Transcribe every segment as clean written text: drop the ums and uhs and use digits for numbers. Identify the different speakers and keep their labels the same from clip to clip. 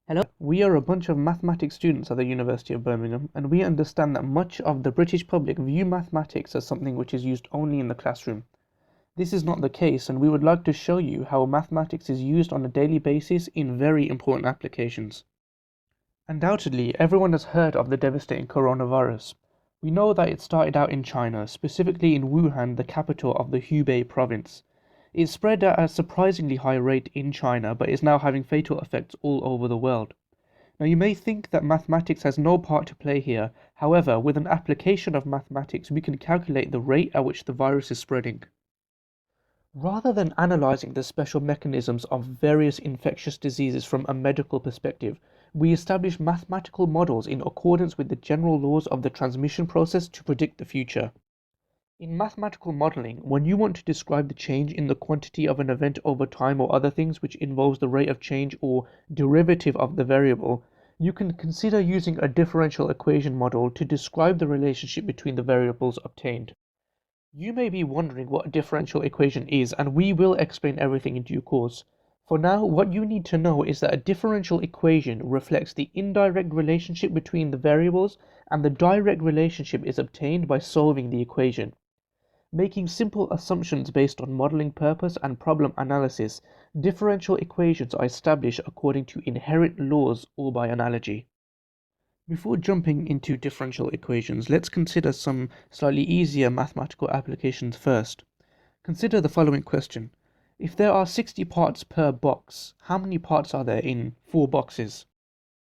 Speaker 1: Hello, we are a bunch of mathematics students at the University of Birmingham, and we understand that much of the British public view mathematics as something which is used only in the classroom. This is not the case, and we would like to show you how mathematics is used on a daily basis in very important applications. Undoubtedly, everyone has heard of the devastating coronavirus. We know that it started out in China, specifically in Wuhan, the capital of the Hubei province. It spread at a surprisingly high rate in China, but is now having fatal effects all over the world. Now, you may think that mathematics has no part to play here. However, with an application of mathematics, we can calculate the rate at which the virus is spreading. Rather than analyzing the special mechanisms of various infectious diseases from a medical perspective, we establish mathematical models in accordance with the general laws of the transmission process to predict the future. In mathematical modeling, when you want to describe the change in the quantity of an event over time or other things which involves the rate of change or derivative of the variable, you can consider using a differential equation model to describe the relationship between the variables obtained. You may be wondering what a differential equation is, and we will explain everything in due course. For now, what you need to know is that a differential equation reflects the indirect relationship between the variables, and the direct relationship is obtained by solving the equation. Making simple assumptions based on modeling purpose and problem analysis, differential equations are established according to inherent laws or by analogy. Before jumping into differential equations, let's consider some slightly easier mathematical applications first. Consider the following question. If there are 60 parts per box, how many parts are there in 4 boxes?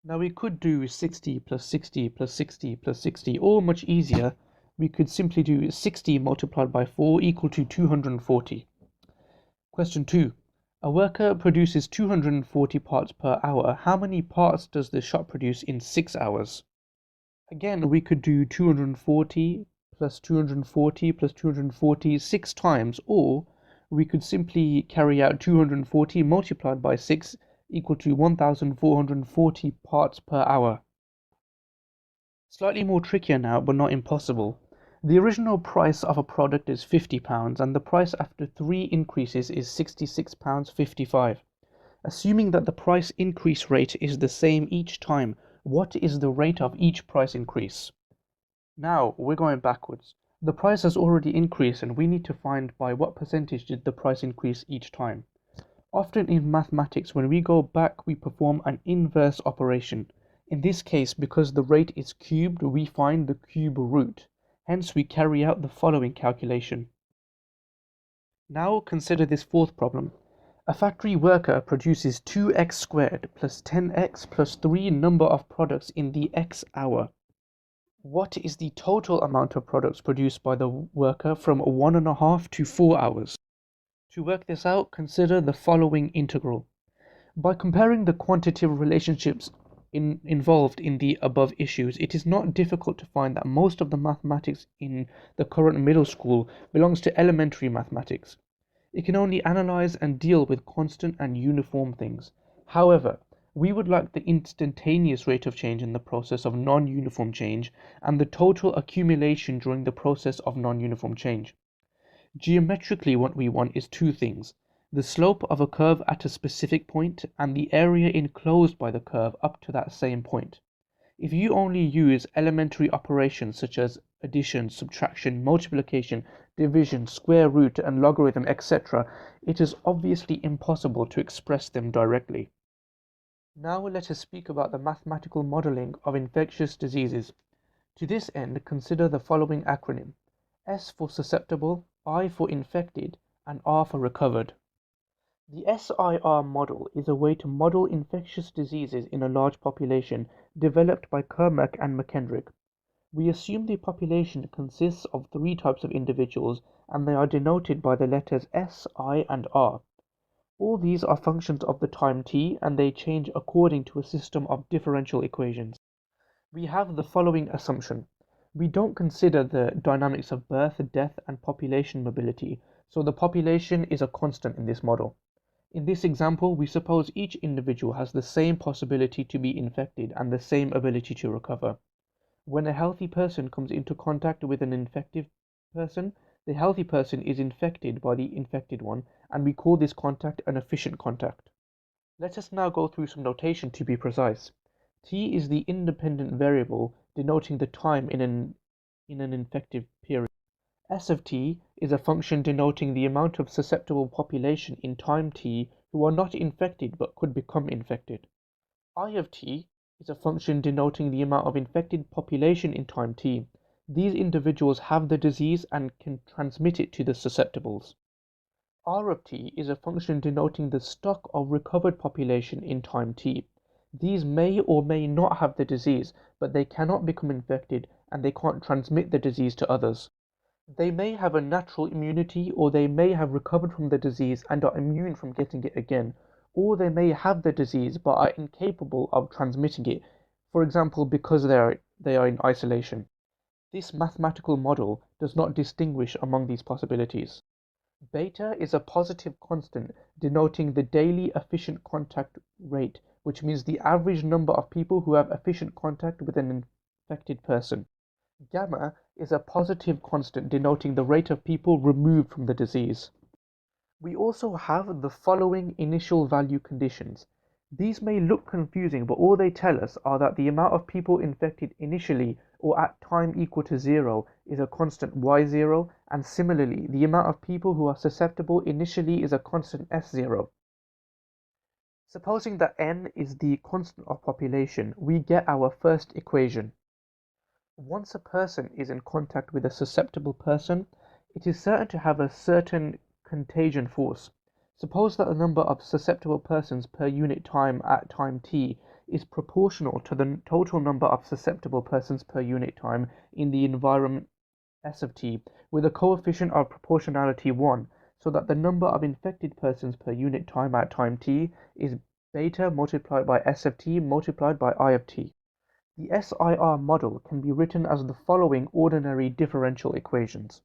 Speaker 1: Now we could do 60 plus 60 plus 60 plus 60, or much easier, we could simply do 60 multiplied by 4 equal to 240. Question 2. A worker produces 240 parts per hour. How many parts does the shop produce in 6 hours? Again, we could do 240 plus 240 plus 240 6 times, or we could simply carry out 240 multiplied by 6 equal to 1440 parts per hour. Slightly more trickier now, but not impossible. The original price of a product is £50, and the price after 3 increases is £66.55. Assuming that the price increase rate is the same each time, what is the rate of each price increase? Now, we're going backwards. The price has already increased, and we need to find by what percentage did the price increase each time. Often in mathematics, when we go back, we perform an inverse operation. In this case, because the rate is cubed, we find the cube root. Hence, we carry out the following calculation. Now consider this fourth problem. A factory worker produces 2x squared plus 10x plus 3 number of products in the x hour. What is the total amount of products produced by the worker from 1.5 to 4 hours? To work this out, consider the following integral. By comparing the quantitative relationships involved in the above issues, it is not difficult to find that most of the mathematics in the current middle school belongs to elementary mathematics. It can only analyze and deal with constant and uniform things. However, we would like the instantaneous rate of change in the process of non-uniform change and the total accumulation during the process of non-uniform change. Geometrically, what we want is two things: the slope of a curve at a specific point and the area enclosed by the curve up to that same point. If you only use elementary operations such as addition, subtraction, multiplication, division, square root, and logarithm, etc., it is obviously impossible to express them directly. Now let us speak about the mathematical modeling of infectious diseases. To this end, consider the following acronym: S for susceptible, I for infected, and R for recovered. The SIR model is a way to model infectious diseases in a large population, developed by Kermack and McKendrick. We assume the population consists of 3 types of individuals, and they are denoted by the letters S, I, and R. All these are functions of the time t, and they change according to a system of differential equations. We have the following assumption. We don't consider the dynamics of birth, death, and population mobility, so the population is a constant in this model. In this example, we suppose each individual has the same possibility to be infected and the same ability to recover. When a healthy person comes into contact with an infected person, the healthy person is infected by the infected one, and we call this contact an efficient contact. Let us now go through some notation to be precise. T is the independent variable denoting the time in an infective period. S of t is a function denoting the amount of susceptible population in time t who are not infected but could become infected. I of t is a function denoting the amount of infected population in time t. These individuals have the disease and can transmit it to the susceptibles. R of t is a function denoting the stock of recovered population in time t. These may or may not have the disease, but they cannot become infected and they can't transmit the disease to others. They may have a natural immunity, or they may have recovered from the disease and are immune from getting it again, or they may have the disease but are incapable of transmitting it, for example because they are in isolation. This mathematical model does not distinguish among these possibilities. Beta is a positive constant denoting the daily efficient contact rate, which means the average number of people who have efficient contact with an infected person. Gamma is a positive constant denoting the rate of people removed from the disease. We also have the following initial value conditions. These may look confusing, but all they tell us are that the amount of people infected initially or at time equal to 0 is a constant y0, and similarly, the amount of people who are susceptible initially is a constant s0. Supposing that n is the constant of population, we get our first equation. Once a person is in contact with a susceptible person, it is certain to have a certain contagion force. Suppose that the number of susceptible persons per unit time at time t is proportional to the total number of susceptible persons per unit time in the environment S of t, with a coefficient of proportionality 1, so that the number of infected persons per unit time at time t is beta multiplied by S of t multiplied by I of t. The SIR model can be written as the following ordinary differential equations.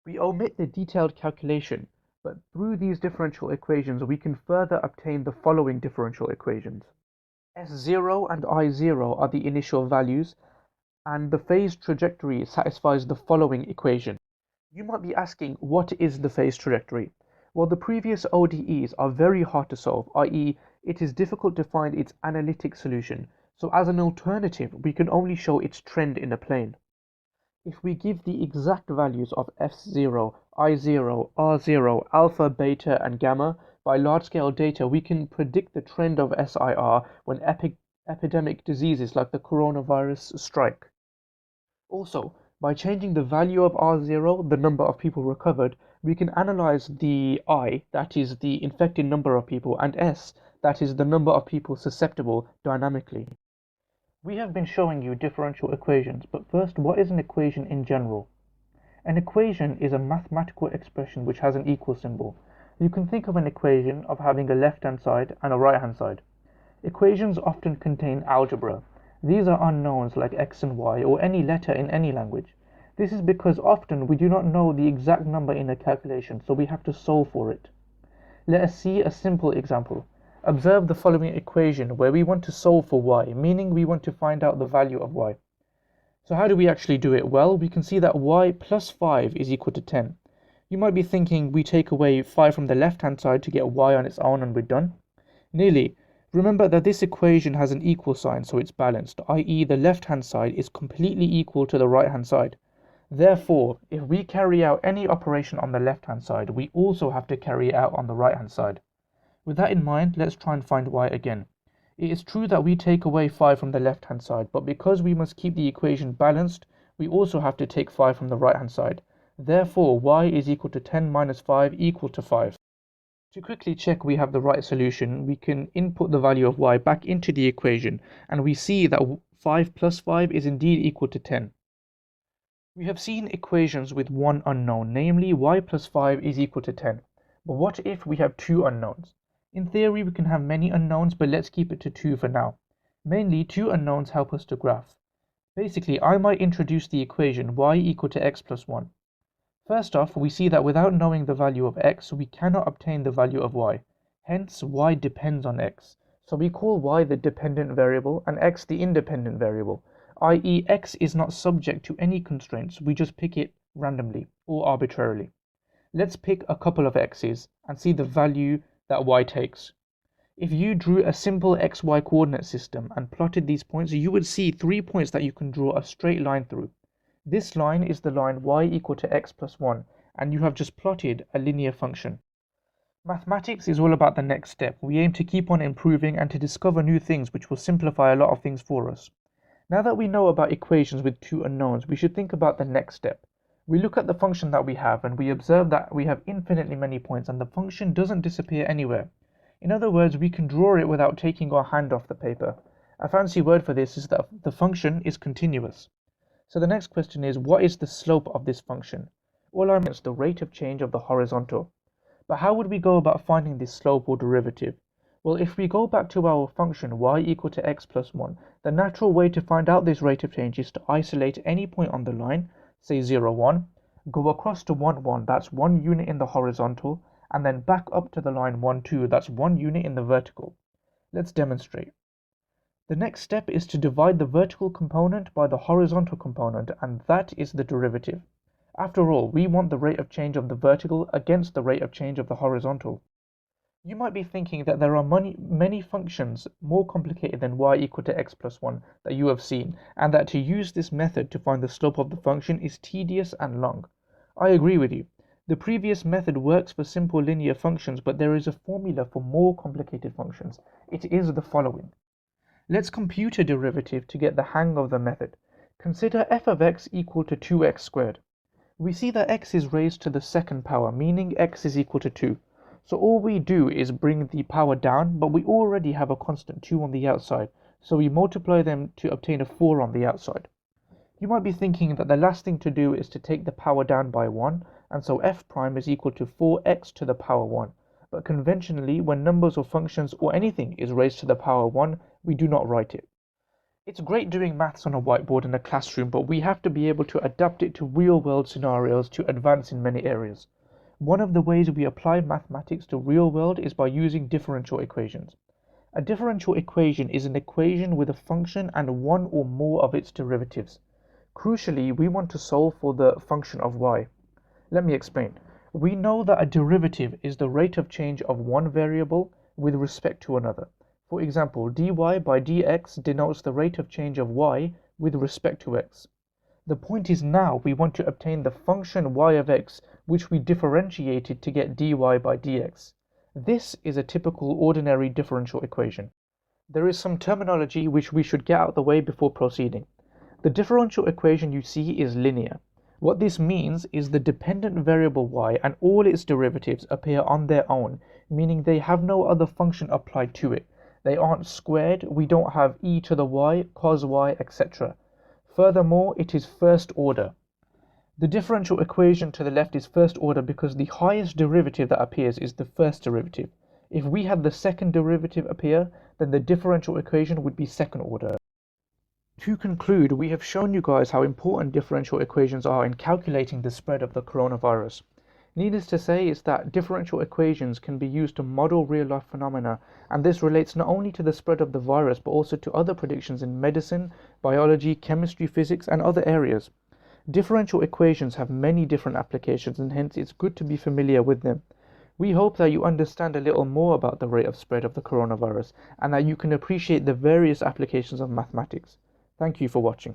Speaker 1: We omit the detailed calculation, but through these differential equations we can further obtain the following differential equations. S0 and I0 are the initial values, and the phase trajectory satisfies the following equation. You might be asking, what is the phase trajectory? Well, the previous ODEs are very hard to solve, i.e., it is difficult to find its analytic solution, so as an alternative, we can only show its trend in a plane. If we give the exact values of S0, I0, R0, alpha, beta, and gamma by large-scale data, we can predict the trend of SIR when epidemic diseases like the coronavirus strike. Also, by changing the value of R0, the number of people recovered, we can analyze the I, that is the infected number of people, and S, that is the number of people susceptible, dynamically. We have been showing you differential equations, but first, what is an equation in general? An equation is a mathematical expression which has an equal symbol. You can think of an equation of having a left-hand side and a right-hand side. Equations often contain algebra. These are unknowns like x and y, or any letter in any language. This is because often we do not know the exact number in a calculation, so we have to solve for it. Let us see a simple example. Observe the following equation where we want to solve for y, meaning we want to find out the value of y. So how do we actually do it? Well, we can see that y plus 5 is equal to 10. You might be thinking we take away 5 from the left-hand side to get y on its own and we're done. Nearly. Remember that this equation has an equal sign, so it's balanced, i.e. the left-hand side is completely equal to the right-hand side. Therefore, if we carry out any operation on the left-hand side, we also have to carry it out on the right-hand side. With that in mind, let's try and find y again. It is true that we take away 5 from the left-hand side, but because we must keep the equation balanced, we also have to take 5 from the right-hand side. Therefore, y is equal to 10 minus 5 equal to 5. To quickly check we have the right solution, we can input the value of y back into the equation, and we see that 5 plus 5 is indeed equal to 10. We have seen equations with one unknown, namely y plus 5 is equal to 10. But what if we have two unknowns? In theory, we can have many unknowns, but let's keep it to 2 for now. Mainly, 2 unknowns help us to graph. Basically, I might introduce the equation y equal to x plus 1. First off, we see that without knowing the value of x, we cannot obtain the value of y. Hence, y depends on x. So we call y the dependent variable and x the independent variable, i.e. x is not subject to any constraints, we just pick it randomly or arbitrarily. Let's pick a couple of x's and see the value that y takes. If you drew a simple xy coordinate system and plotted these points, you would see 3 points that you can draw a straight line through. This line is the line y equal to x plus 1, and you have just plotted a linear function. Mathematics is all about the next step. We aim to keep on improving and to discover new things which will simplify a lot of things for us. Now that we know about equations with two unknowns, we should think about the next step. We look at the function that we have and we observe that we have infinitely many points and the function doesn't disappear anywhere. In other words, we can draw it without taking our hand off the paper. A fancy word for this is that the function is continuous. So the next question is, what is the slope of this function? All I mean is the rate of change of the horizontal. But how would we go about finding this slope or derivative? Well, if we go back to our function y equal to x plus 1, the natural way to find out this rate of change is to isolate any point on the line, say 0, 1, go across to 1, 1, that's 1 unit in the horizontal, and then back up to the line 1, 2, that's 1 unit in the vertical. Let's demonstrate. The next step is to divide the vertical component by the horizontal component, and that is the derivative. After all, we want the rate of change of the vertical against the rate of change of the horizontal. You might be thinking that there are many functions more complicated than y equal to x plus 1 that you have seen, and that to use this method to find the slope of the function is tedious and long. I agree with you. The previous method works for simple linear functions, but there is a formula for more complicated functions. It is the following. Let's compute a derivative to get the hang of the method. Consider f of x equal to 2x squared. We see that x is raised to the second power, meaning x is equal to 2. So all we do is bring the power down, but we already have a constant 2 on the outside, so we multiply them to obtain a 4 on the outside. You might be thinking that the last thing to do is to take the power down by 1, and so f prime is equal to 4x to the power 1. But conventionally, when numbers or functions or anything is raised to the power 1, we do not write it. It's great doing maths on a whiteboard in a classroom, but we have to be able to adapt it to real-world scenarios to advance in many areas. One of the ways we apply mathematics to real world is by using differential equations. A differential equation is an equation with a function and one or more of its derivatives. Crucially, we want to solve for the function of y. Let me explain. We know that a derivative is the rate of change of one variable with respect to another. For example, dy by dx denotes the rate of change of y with respect to x. The point is now we want to obtain the function y of x, which we differentiated to get dy by dx. This is a typical ordinary differential equation. There is some terminology which we should get out of the way before proceeding. The differential equation you see is linear. What this means is the dependent variable y and all its derivatives appear on their own, meaning they have no other function applied to it. They aren't squared, we don't have e to the y, cos y, etc. Furthermore, it is first order. The differential equation to the left is first order because the highest derivative that appears is the first derivative. If we had the second derivative appear, then the differential equation would be second order. To conclude, we have shown you guys how important differential equations are in calculating the spread of the coronavirus. Needless to say is that differential equations can be used to model real-life phenomena, and this relates not only to the spread of the virus but also to other predictions in medicine, biology, chemistry, physics, and other areas. Differential equations have many different applications, and hence it's good to be familiar with them. We hope that you understand a little more about the rate of spread of the coronavirus and that you can appreciate the various applications of mathematics. Thank you for watching.